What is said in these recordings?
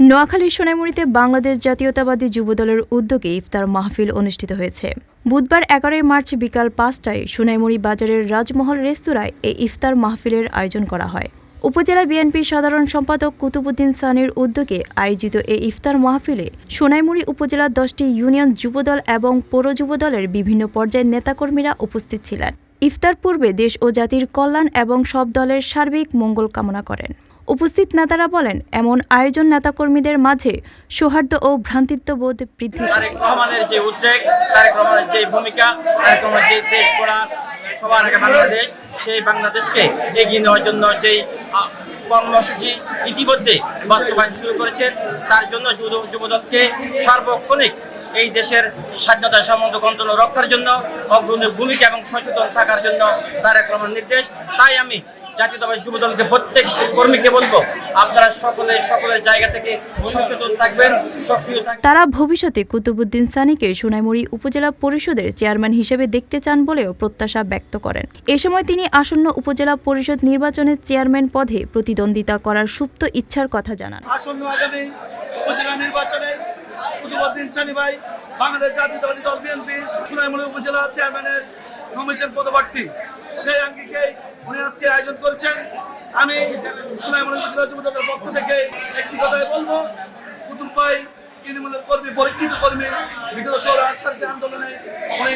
নোয়াখালীর সোনাইমুড়ীতে বাংলাদেশ জাতীয়তাবাদী যুবদলের উদ্যোগে ইফতার মাহফিল অনুষ্ঠিত হয়েছে। বুধবার ১১ মার্চ বিকাল ৫টায় সোনাইমুড়ী বাজারের রাজমহল রেস্তোরাঁয় এই ইফতার মাহফিলের আয়োজন করা হয়। উপজেলা বিএনপির সাধারণ সম্পাদক কুতুবুদ্দিন সানির উদ্যোগে আয়োজিত এই ইফতার মাহফিলে সোনাইমুড়ী উপজেলার ১০টি ইউনিয়ন যুবদল এবং পৌর যুবদলের বিভিন্ন পর্যায়ের নেতাকর্মীরা উপস্থিত ছিলেন। ইফতার পূর্বে দেশ ও জাতির কল্যাণ এবং সব দলের সার্বিক মঙ্গল কামনা করেন। উপস্থিত নেতারা বলেন, এমন আয়োজন নেতাকর্মীদের মাঝে সৌহার্দ্য ও ভ্রাতৃত্ববোধ বৃদ্ধি করে। তারেক রহমানের যে উদ্যোগ, তারেক রহমানের যে ভূমিকা, তারেক রহমানের যে দেশ গড়া সবার আগে বাংলাদেশ, সেই বাংলাদেশকে এগিয়ে নেওয়ার জন্য যেই কর্মসূচি ইতিমধ্যে বাস্তবায়ন শুরু করেছেন, তার জন্য যুবদলকে সার্বক্ষণিক এই দেশের স্বাধীনতা সার্বভৌমত্ব রক্ষার জন্য অগ্রণী ভূমিকা এবং সচেতন থাকার জন্য তারেক রহমানের নির্দেশ। তাই আমি জাতীয়তাবাদী যুবদলকে প্রত্যেক কর্মীকে বলবো, আপনারা সকলের জায়গা থেকে সচেতন থাকবেন, সক্রিয় থাকবেন। তারা ভবিষ্যতে কুতুবুদ্দিন সানিকে সোনাইমুড়ী উপজেলা পরিষদের চেয়ারম্যান হিসেবে দেখতে চান বলেও প্রত্যাশা ব্যক্ত করেন। এ সময় তিনি আসন্ন উপজেলা পরিষদ নির্বাচনে চেয়ারম্যান পদে প্রতিদ্বন্দ্বিতা করার সুপ্ত ইচ্ছার কথা জানান। আসন্ন আগামী উপজেলা নির্বাচনে কুতুবুদ্দিন সানি ভাই বাংলাদেশ জাতীয়তাবাদী দল বিএনপি সোনাইমুড়ী উপজেলা চেয়ারম্যানের নমিনেশন পদপ্রার্থী, সেই আঙ্গিকে উনি আজকে আয়োজন করেছেন। আমি সোনাইমুড়ী উপজেলা যুবদলের পক্ষ থেকে একটি কথাই বলবো, কুতুব ভাই তৃণমূলের কর্মী, পরীক্ষিত কর্মী, বিগত 16 সালের আন্দোলনে উনি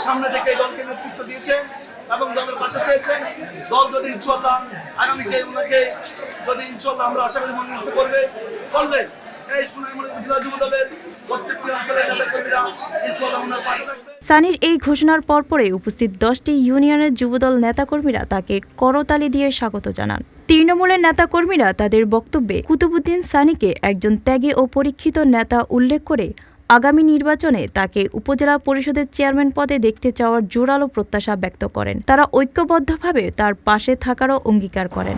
সামনে থেকে দলকে নেতৃত্ব দিয়েছেন এবং দলের পাশে চেয়েছেন। দল যদি ইনশাল্লাহ আগামীকে ওনাকে যদি ইনশাল্লাহ আমরা আশা করি মনোনীত করলে এই সোনাইমুড়ী উপজেলা যুবদলের প্রত্যেকটি অঞ্চলের নেতাকর্মীরা ইনশাল্লাহ ওনার পাশে থাকবে। সানির এই ঘোষণার পরপরই উপস্থিত 10টি ইউনিয়নের যুবদল নেতাকর্মীরা তাকে করতালি দিয়ে স্বাগত জানান। তৃণমূলের নেতাকর্মীরা তাদের বক্তব্যে কুতুবুদ্দিন সানিকে একজন ত্যাগী ও পরীক্ষিত নেতা উল্লেখ করে আগামী নির্বাচনে তাকে উপজেলা পরিষদের চেয়ারম্যান পদে দেখতে চাওয়ার জোরালো প্রত্যাশা ব্যক্ত করেন। তারা ঐক্যবদ্ধভাবে তার পাশে থাকারও অঙ্গীকার করেন।